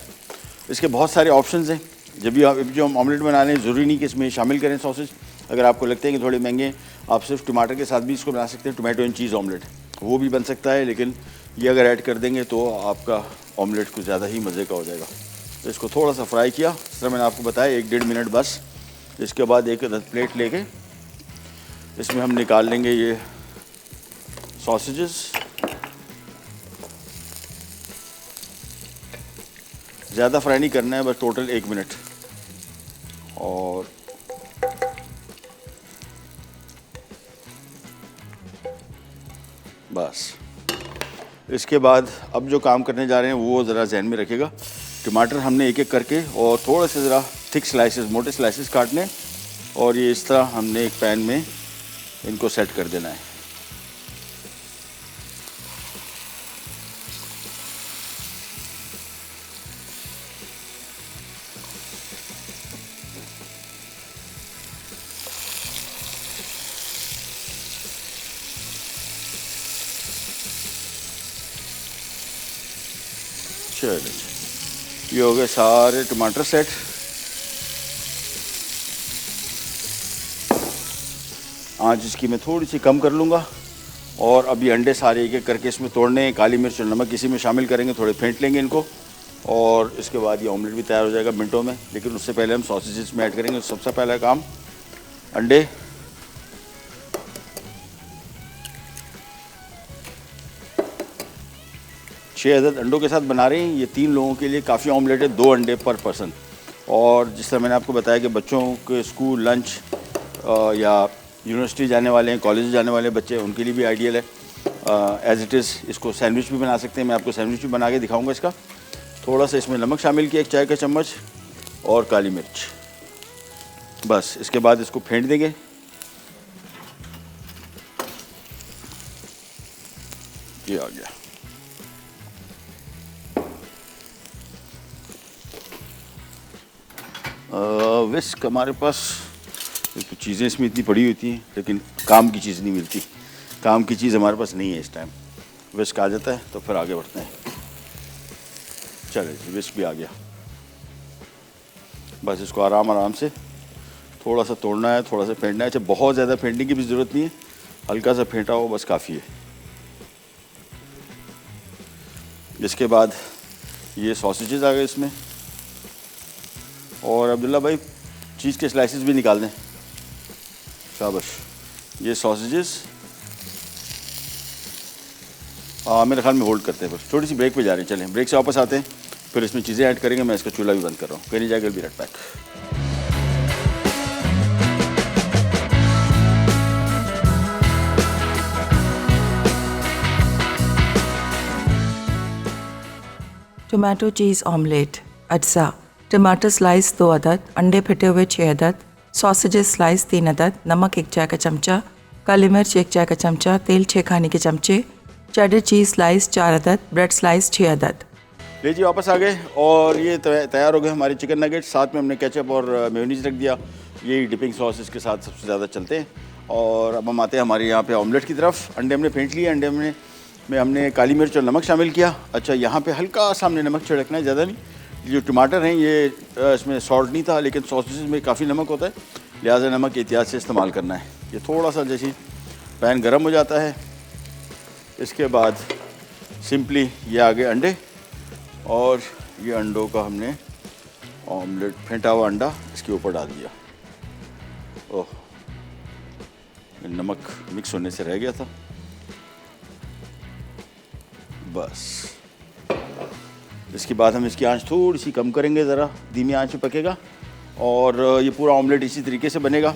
इसके बहुत सारे ऑप्शंस हैं। जब भी आप जो हम ऑमलेट बना रहे हैं, ज़रूरी नहीं कि इसमें शामिल करें सॉसेज। अगर आपको लगते हैं कि थोड़े महंगे, आप सिर्फ टमाटर के साथ भी इसको बना सकते हैं, टोमेटो एंड चीज़ ऑमलेट, वो भी बन सकता है। लेकिन ये अगर ऐड कर देंगे तो आपका ऑमलेट कुछ ज़्यादा ही मज़े का हो जाएगा। तो इसको थोड़ा सा फ्राई किया, इस तरह मैंने आपको बताया, 1-1.5 मिनट बस। इसके बाद एक अदद प्लेट लेके इसमें हम निकाल लेंगे ये सॉसेजेस। ज़्यादा फ्राई नहीं करना है, बस टोटल 1 मिनट। और बस इसके बाद अब जो काम करने जा रहे हैं वो ज़रा जहन में रखिएगा। टमाटर हमने एक एक करके और थोड़े से ज़रा थिक स्लाइसेस, मोटे स्लाइसेस काटने, और ये इस तरह हमने एक पैन में इनको सेट कर देना है। चलिए, ये हो गए सारे टमाटर सेट। आँच इसकी मैं थोड़ी सी कम कर लूँगा, और अभी अंडे सारे एक एक करके इसमें तोड़ने, काली मिर्च और नमक इसी में शामिल करेंगे, थोड़े फेंट लेंगे इनको, और इसके बाद ये ऑमलेट भी तैयार हो जाएगा मिनटों में। लेकिन उससे पहले हम सॉसेजेस में ऐड करेंगे। सबसे पहला काम, अंडे, छः अदद अंडों के साथ बना रहे हैं। ये 3 लोगों के लिए काफ़ी ऑमलेट है, 2 अंडे पर पर्सन। और जिस तरह मैंने आपको बताया कि बच्चों के स्कूल लंच या यूनिवर्सिटी जाने वाले हैं, कॉलेज जाने वाले बच्चे, उनके लिए भी आइडियल है। एज़ इट इज़ इसको सैंडविच भी बना सकते हैं। मैं आपको सैंडविच भी बना के दिखाऊंगा इसका। थोड़ा सा इसमें नमक शामिल किया, 1 चाय का चम्मच, और काली मिर्च। बस इसके बाद इसको फेंट देंगे। ये आ गया। विस्क हमारे पास, तो चीज़ें इसमें इतनी पड़ी होती हैं लेकिन काम की चीज़ नहीं मिलती। काम की चीज़ हमारे पास नहीं है इस टाइम। विस्क आ जाता है तो फिर आगे बढ़ते हैं। चले जी, विस्क भी आ गया। बस इसको आराम आराम से थोड़ा सा तोड़ना है, थोड़ा सा फेंटना है। अच्छा, बहुत ज़्यादा फेंटने की भी ज़रूरत नहीं है, हल्का सा फेंटा हो बस काफ़ी है। इसके बाद ये सॉसेजेस आ गए इसमें, और अब्दुल्ला भाई चीज़ के स्लाइसेस भी निकाल दें। शाबाश। ये सॉसेजेस मेरे ख्याल में होल्ड करते हैं, बस थोड़ी सी ब्रेक पे जा रहे हैं। चलें ब्रेक से वापस आते हैं, फिर इसमें चीज़ें ऐड करेंगे। मैं इसका चूल्हा भी बंद कर रहा हूँ, कहीं नहीं जाएगा। Be right back. Tomato cheese omelette. अज्जा: टमाटर स्लाइस 2 अदद, अंडे फटे हुए 6 अदद, सॉसेजेस स्लाइस 3 अदद, नमक 1 चाय का चमचा, काली मिर्च 1 चाय का चमचा, तेल 6 खाने के चमचे, चेडर चीज़ स्लाइस 4 अदद, ब्रेड स्लाइस 6 अदद। ले जी वापस आ गए और ये तैयार हो गए हमारे चिकन नगेट्स। साथ में हमने केचप और मेयोनीज रख दिया। ये डिपिंग सॉस इसके साथ सबसे ज़्यादा चलते हैं। और अब हम आते हैं हमारे यहाँ पे ऑमलेट की तरफ। अंडे हमने फेंट लिए। अंडे में हमने काली मिर्च और नमक शामिल किया। अच्छा, यहाँ पे हल्का सा हमने नमक छिड़कना है, ज़्यादा नहीं। जो टमाटर हैं ये इसमें सॉल्ट नहीं था, लेकिन सॉसेज में काफ़ी नमक होता है, लिहाजा नमक एहतियात से इस्तेमाल करना है। ये थोड़ा सा जैसे पैन गर्म हो जाता है, इसके बाद सिंपली ये आ गए अंडे, और ये अंडों का हमने ऑमलेट, फेंटा हुआ अंडा इसके ऊपर डाल दिया। ओह, नमक मिक्स होने से रह गया था। बस इसके बाद हम इसकी आंच थोड़ी सी कम करेंगे, ज़रा धीमी आंच पे पकेगा, और ये पूरा ऑमलेट इसी तरीके से बनेगा।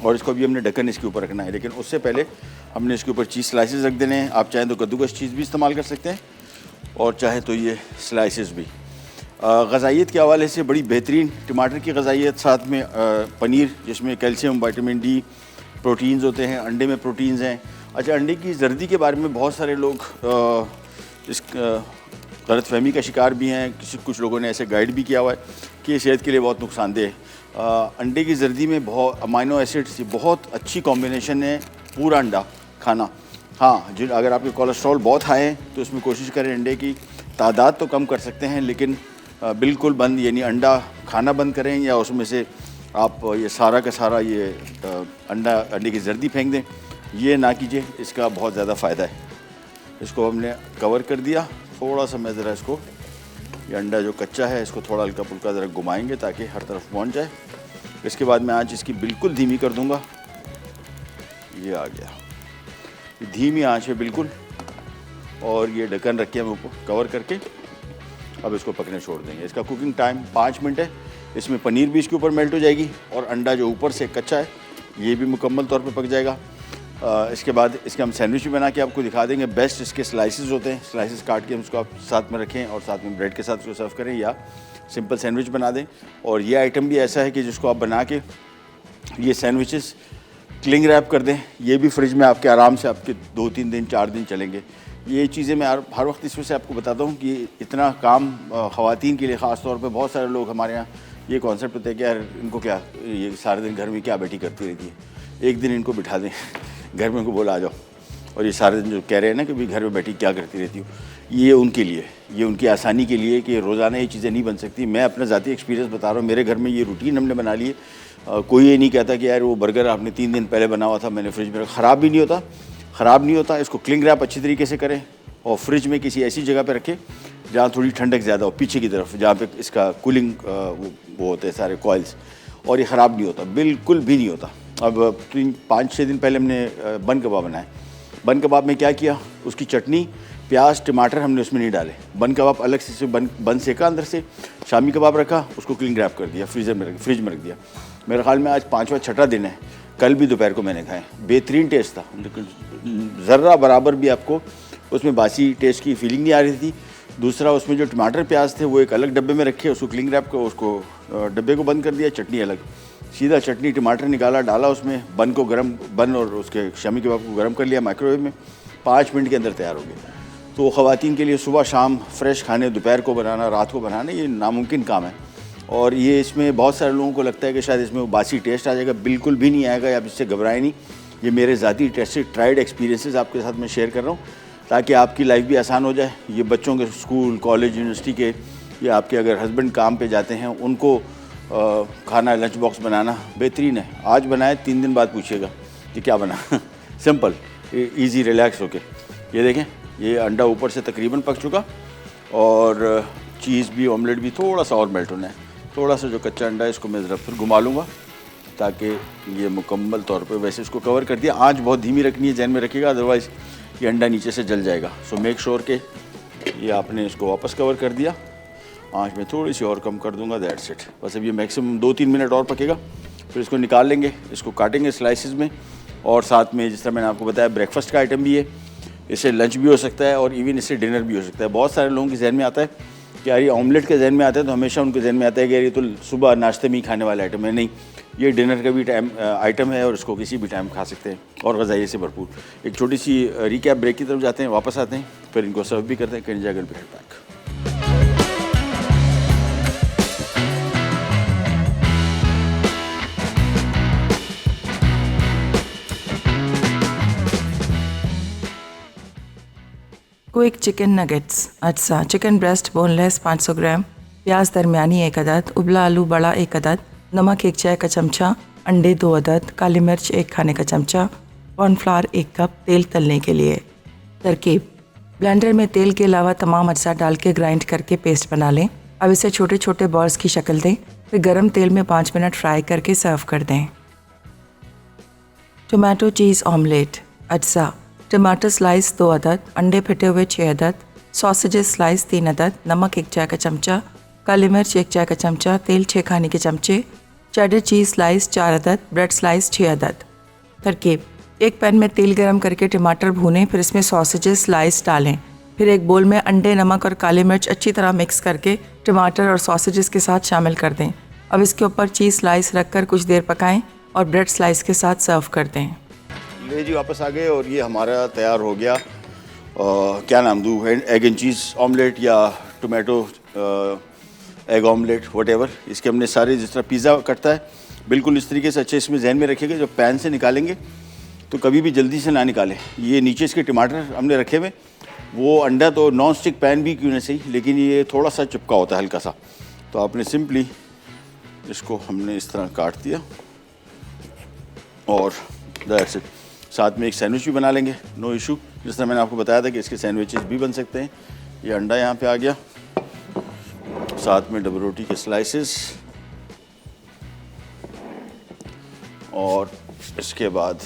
और इसको भी हमने ढक्कन इसके ऊपर रखना है, लेकिन उससे पहले हमने इसके ऊपर चीज़ स्लाइसेस रख देने हैं। आप चाहें तो कद्दूकस चीज़ भी इस्तेमाल कर सकते हैं, और चाहे तो ये स्लाइसेस भी। ग़ज़ाइयत के हवाले से बड़ी बेहतरीन टमाटर की ग़ज़ाइयत, साथ में पनीर जिसमें कैल्शियम, विटामिन डी, प्रोटीन्स होते हैं। अंडे में प्रोटीन्स हैं। अच्छा, अंडे की जर्दी के बारे में बहुत सारे लोग इस गलतफहमी का शिकार भी हैं। कुछ लोगों ने ऐसे गाइड भी किया हुआ है कि सेहत के लिए बहुत नुकसानदेह है। अंडे की जर्दी में बहुत अमाइनो एसिड्स, ये बहुत अच्छी कॉम्बिनेशन है पूरा अंडा खाना। हाँ, अगर आपके कोलेस्ट्रॉल बहुत हाई है तो इसमें कोशिश करें अंडे की तादाद तो कम कर सकते हैं, लेकिन बिल्कुल बंद, यानी अंडा खाना बंद करें, या उसमें से आप ये सारा का सारा ये अंडे की जर्दी फेंक दें, ये ना कीजिए। इसका बहुत ज़्यादा फ़ायदा है। इसको हमने कवर कर दिया। थोड़ा सा मैं ज़रा इसको, ये अंडा जो कच्चा है इसको थोड़ा हल्का फुल्का ज़रा घुमाएंगे ताकि हर तरफ पहुंच जाए। इसके बाद मैं आंच इसकी बिल्कुल धीमी कर दूंगा। ये आ गया, धीमी आंच है बिल्कुल, और ये ढक्कन रख के हम ऊपर कवर करके अब इसको पकने छोड़ देंगे। इसका कुकिंग टाइम 5 मिनट है। इसमें पनीर भी इसके ऊपर मेल्ट हो जाएगी, और अंडा जो ऊपर से कच्चा है ये भी मुकम्मल तौर पे पक जाएगा। इसके बाद इसके हम सैंडविच भी बना के आपको दिखा देंगे। बेस्ट इसके स्लाइसेस होते हैं, स्लाइसेस काट के हम उसको आप साथ में रखें और साथ में ब्रेड के साथ उसको सर्व करें, या सिंपल सैंडविच बना दें। और ये आइटम भी ऐसा है कि जिसको आप बना के ये सैंडविचेस क्लिंग रैप कर दें, ये भी फ्रिज में आपके आराम से आपके 2-3 दिन 4 दिन चलेंगे। ये चीज़ें मैं हर वक्त इसमें से आपको बताता हूँ कि इतना काम ख़वातीन के लिए ख़ास तौर पे, बहुत सारे लोग हमारे यहाँ ये कॉन्सेप्ट होता है कि यार इनको क्या, ये सारे दिन घर में क्या बैठी करती रहती है, एक दिन इनको बिठा दें घर में, उनको बोला आ जाओ, और ये सारे दिन जो कह रहे हैं ना कि भाई घर में बैठी क्या करती रहती हो, ये उनके लिए, ये उनकी आसानी के लिए कि रोज़ाना ये चीज़ें नहीं बन सकती। मैं अपना ज़ाती एक्सपीरियंस बता रहा हूँ, मेरे घर में ये रूटीन हमने बना ली है। कोई ये नहीं कहता कि यार वो बर्गर आपने 3 दिन पहले बना हुआ था, मैंने फ्रिज में, ख़राब भी नहीं होता। इसको क्लिंग रैप अच्छी तरीके से करें और फ्रिज में किसी ऐसी जगह पे रखें जहाँ थोड़ी ठंडक ज़्यादा हो, पीछे की तरफ जहाँ पे इसका कूलिंग वो होते हैं सारे कॉइल्स, और ये ख़राब नहीं होता, बिल्कुल भी नहीं होता। अब 5-6 दिन पहले हमने बन कबाब बनाए। बन कबाब में क्या किया, उसकी चटनी, प्याज, टमाटर हमने उसमें नहीं डाले। बन कबाब अलग से बन सेका अंदर से, शामी कबाब रखा, उसको क्लिंग रैप कर दिया, फ्रिज में रख दिया। मेरे ख्याल में आज 5वां-6वां दिन है, कल भी दोपहर को मैंने खाए, बेहतरीन टेस्ट था, लेकिन ज़र्रा बराबर भी आपको उसमें बासी टेस्ट की फीलिंग नहीं आ रही थी। दूसरा, उसमें जो टमाटर प्याज थे वो एक अलग डब्बे में रखे, उसको क्लिंग रैप को, उसको डब्बे को बंद कर दिया, चटनी अलग। सीधा चटनी टमाटर निकाला, डाला उसमें, बन और उसके शमी कबाब को गर्म कर लिया माइक्रोवेव में, 5 मिनट के अंदर तैयार हो गया। तो ख़वातीन के लिए सुबह शाम फ्रेश खाने दोपहर को बनाना, रात को बनाना, ये नामुमकिन काम है। और ये इसमें बहुत सारे लोगों को लगता है कि शायद इसमें वो बासी टेस्ट आ जाएगा, बिल्कुल भी नहीं आएगा। आप इससे घबराएं नहीं, ये मेरे ज़ाती टेस्टेड ट्राइड एक्सपीरियंसेस आपके साथ मैं शेयर कर रहा हूँ ताकि आपकी लाइफ भी आसान हो जाए। ये बच्चों के स्कूल, कॉलेज, यूनिवर्सिटी के, या आपके अगर हस्बैंड काम पे जाते हैं उनको खाना लंच बॉक्स बनाना बेहतरीन है। आज बनाए 3 दिन बाद पूछिएगा कि क्या बना। सिंपल, इजी, रिलैक्स होके। ये देखें, ये अंडा ऊपर से तकरीबन पक चुका और चीज़ भी, ऑमलेट भी थोड़ा सा और मेल्ट होना है। थोड़ा सा जो कच्चा अंडा है इसको मैं ज़रा फिर घुमा लूँगा ताकि ये मुकम्मल तौर पे, वैसे इसको कवर कर दिया। आंच बहुत धीमी रखनी है, जहन में रखिएगा, अदरवाइज़ ये अंडा नीचे से जल जाएगा। सो मेक श्योर के ये आपने इसको वापस कवर कर दिया। आंच में थोड़ी सी और कम कर दूंगा, दैट्स इट। बस अब ये मैक्सिमम 2-3 मिनट और पकेगा, फिर इसको निकाल लेंगे, इसको काटेंगे स्लाइसिस में। और साथ में जिस तरह मैंने आपको बताया ब्रेकफास्ट का आइटम भी है, इससे लंच भी हो सकता है और इवन इससे डिनर भी हो सकता है। बहुत सारे लोगों के जहन में आता है कि यार ये ऑमलेट के जहन में आता है तो हमेशा उनके जहन में आता है कि यार ये तो सुबह नाश्ते में ही खाने वाला आइटम है। नहीं, ये डिनर का भी आइटम है और इसको किसी भी टाइम खा सकते हैं और ग़ज़ाइयत से भरपूर। एक छोटी सी रिकैप ब्रेक की तरफ जाते हैं, वापस आते हैं, फिर इनको सर्व भी करते हैं। कैन जगह पे head back. Quick chicken nuggets. अच्छा, चिकन ब्रेस्ट बोनलेस 500 ग्राम, प्याज दरमियानी 1 अदद, उबला आलू बड़ा 1 अदद, नमक 1 चाय का चमचा, अंडे 2 अदद, काली मिर्च 1 खाने का चमचा, कॉर्नफ्लावर 1 कप, तेल तलने के लिए। तरकीब: ब्लेंडर में तेल के अलावा तमाम अज्जा डाल के ग्राइंड करके पेस्ट बना लें। अब इसे छोटे छोटे बॉल्स की शक्ल दें, फिर गरम तेल में 5 मिनट फ्राई करके सर्व कर दें। Tomato cheese omelette. अज्जा: टमाटर स्लाइस 2 अदद, अंडे फटे हुए 6 अदद, सॉसेजेस स्लाइस 3 अदद, नमक 1 चाय का चमचा, काली मिर्च 1 चाय का चमचा, तेल 6 खाने के चमचे, चेडर चीज़ स्लाइस 4 अदद, ब्रेड स्लाइस 6 अदद। तरकीब: एक पैन में तेल गरम करके टमाटर भूनें, फिर इसमें सॉसेजेस स्लाइस डालें, फिर एक बोल में अंडे, नमक और काली मिर्च अच्छी तरह मिक्स करके टमाटर और सॉसेजेस के साथ शामिल कर दें। अब इसके ऊपर चीज़ स्लाइस रखकर कुछ देर पकाएं और ब्रेड स्लाइस के साथ सर्व कर दें। ले जी, वापस आ गए और ये हमारा तैयार हो गया। क्या नाम दूँ, एग एंड चीज़ ऑमलेट या टोमेटो एग ऑमलेट, व्हाटएवर। इसके हमने सारे, जिस तरह पिज़्ज़ा कटता है बिल्कुल इस तरीके से अच्छे इसमें जहन में रखिएगा। जब पैन से निकालेंगे तो कभी भी जल्दी से ना निकालें। ये नीचे इसके टमाटर हमने रखे हुए, वो अंडा तो नॉन स्टिक पैन भी क्यों ना सही, लेकिन ये थोड़ा सा चिपका होता है हल्का सा, तो आपने सिंपली इसको हमने इस तरह काट दिया और दैट्स इट। साथ में एक सैंडविच भी बना लेंगे, नो इशू। जिस तरह मैंने आपको बताया था कि इसके सैंडविचेस भी बन सकते हैं। ये अंडा यहाँ पे आ गया, साथ में डबल रोटी के स्लाइसेस, और इसके बाद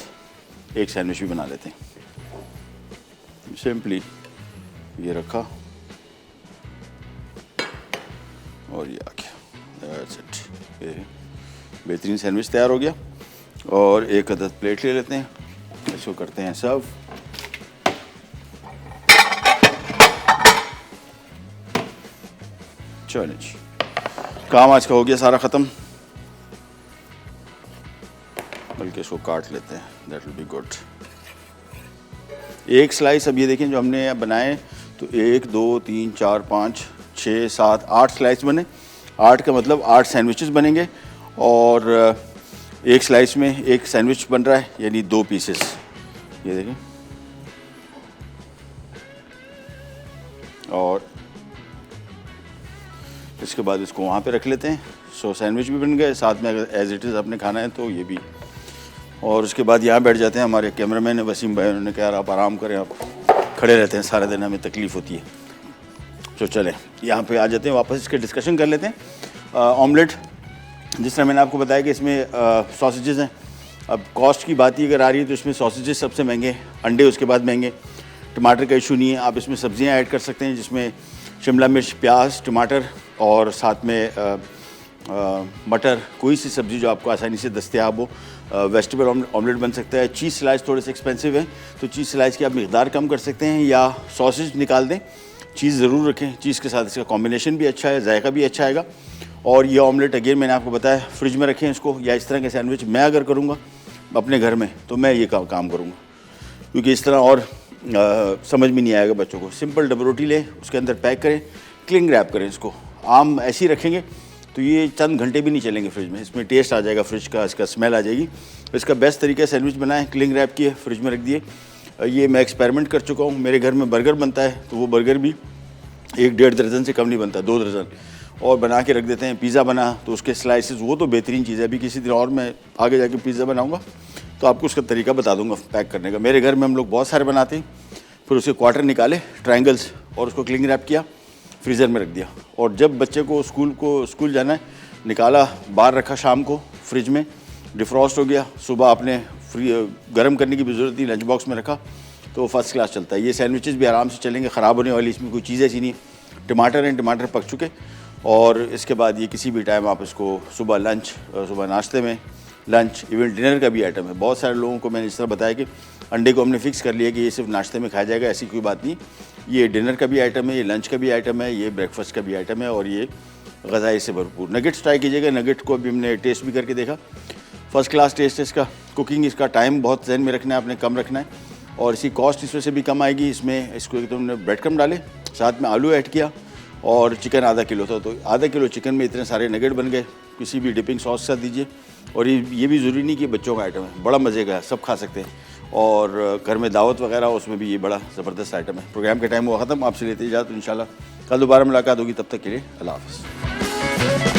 एक सैंडविच भी बना लेते हैं। सिंपली ये रखा और ये आ गया, दैट्स इट। ये बेहतरीन सैंडविच तैयार हो गया और एक अदद प्लेट ले लेते हैं, इसको करते हैं सर्व। चलो जी, काम आज का हो गया सारा ख़त्म, बल्कि इसको काट लेते हैं, दैट विल बी गुड। एक स्लाइस, अब ये देखें जो हमने बनाए, तो 1 2 3 4 5 6 7 8 स्लाइस बने। 8 का मतलब 8 सैंडविचेस बनेंगे और एक स्लाइस में एक सैंडविच बन रहा है, यानी 2 पीसेस। ये देखें, और इसके बाद इसको वहाँ पे रख लेते हैं। सो सैंडविच भी बन गए, साथ में अगर एज इट इज़ आपने खाना है तो ये भी। और उसके बाद यहाँ बैठ जाते हैं। हमारे कैमरामैन वसीम भाई, उन्होंने कहा यार आप आराम करें, आप खड़े रहते हैं सारा दिन, हमें तकलीफ़ होती है। तो चलें यहाँ पे आ जाते हैं, वापस इसके डिस्कशन कर लेते हैं। ऑमलेट, जिस तरह मैंने आपको बताया कि इसमें सॉसेजेस हैं। अब कॉस्ट की बात ही अगर आ रही है तो इसमें सॉसेजेस सबसे महंगे, अंडे उसके बाद महंगे। टमाटर का इशू नहीं है, आप इसमें सब्जियां ऐड कर सकते हैं, जिसमें शिमला मिर्च, प्याज, टमाटर और साथ में मटर, कोई सी सब्ज़ी जो आपको आसानी से दस्तयाब हो। वेजिटेबल ऑमलेट बन सकता है। चीज़ स्लाइस थोड़े से एक्सपेंसिव है, तो चीज़ स्लाइस की आप मिकदार कम कर सकते हैं या सॉसेज निकाल दें। चीज़ ज़रूर रखें, चीज़ के साथ इसका कॉम्बिनेशन भी अच्छा है, जायका भी अच्छा आएगा। और ये ऑमलेट अगेन मैंने आपको बताया फ्रिज में रखें इसको, या इस तरह के सैंडविच मैं अगर करूँगा अपने घर में तो मैं ये काम करूँगा, क्योंकि इस तरह और समझ में नहीं आएगा बच्चों को। सिंपल डबल रोटी लें, उसके अंदर पैक करें, क्लिंग रैप करें इसको। आम ऐसे ही रखेंगे तो ये चंद घंटे भी नहीं चलेंगे फ्रिज में, इसमें टेस्ट आ जाएगा फ्रिज का, इसका स्मेल आ जाएगी। इसका बेस्ट तरीका सैंडविच बनाएं, क्लिंग रैप किए, फ्रिज में रख दिए। ये मैं एक्सपेरिमेंट कर चुका हूँ, मेरे घर में बर्गर बनता है तो वो बर्गर भी 1-1.5 दर्जन से कम नहीं बनता, 2 दर्जन और बना के रख देते हैं। पिज़्ज़ा बना तो उसके स्लाइसेस, वो तो बेहतरीन चीज़ है। अभी किसी दिन और मैं आगे जाके पिज़्ज़ा बनाऊँगा तो आपको उसका तरीका बता दूंगा पैक करने का। मेरे घर में हम लोग बहुत सारे बनाते हैं, फिर उसके क्वार्टर निकाले ट्रायंगल्स और उसको क्लिंग रैप किया, फ्रीज़र में रख दिया। और जब बच्चे को स्कूल जाना है, निकाला, बाहर रखा, शाम को फ्रिज में डिफ्रॉस्ट हो गया, सुबह आपने गर्म करने की भी ज़रूरत नहीं, लंच बॉक्स में रखा तो फर्स्ट क्लास चलता है। ये सैंडविचेस भी आराम से चलेंगे, ख़राब होने वाली इसमें कोई चीज़ ऐसी नहीं है। टमाटर हैं, टमाटर पक चुके, और इसके बाद ये किसी भी टाइम आप इसको सुबह लंच, सुबह नाश्ते में, लंच, इवन डिनर का भी आइटम है। बहुत सारे लोगों को मैंने इस तरह बताया कि अंडे को हमने फिक्स कर लिया कि ये सिर्फ नाश्ते में खाया जाएगा, ऐसी कोई बात नहीं। ये डिनर का भी आइटम है, ये लंच का भी आइटम है, ये ब्रेकफास्ट का भी आइटम है, और ये ग़ज़ाई से भरपूर। नगेट्स ट्राई कीजिएगा, नगेट को अभी हमने टेस्ट भी करके देखा, फर्स्ट क्लास टेस्ट है इसका। कुकिंग इसका टाइम बहुत ज़हन में रखना है आपने, कम रखना है, और इसकी कॉस्ट इस वजह से भी कम आएगी। इसमें इसको एक तो हमने ब्रेड क्रम्ब डाले, साथ में आलू ऐड किया, और चिकन आधा किलो था, तो आधा किलो चिकन में इतने सारे नगेट बन गए। किसी भी डिपिंग सॉस के साथ दीजिए, और ये भी ज़रूरी नहीं कि बच्चों का आइटम है, बड़ा मज़े का है, सब खा सकते हैं, और घर में दावत वगैरह उसमें भी ये बड़ा ज़बरदस्त आइटम है। प्रोग्राम का टाइम हुआ ख़त्म, आपसे लेते इजाज़त, इंशाल्लाह कल दोबारा मुलाकात होगी, तब तक के लिए अल्लाह हाफ़िज़।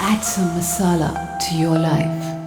Add some masala to your life.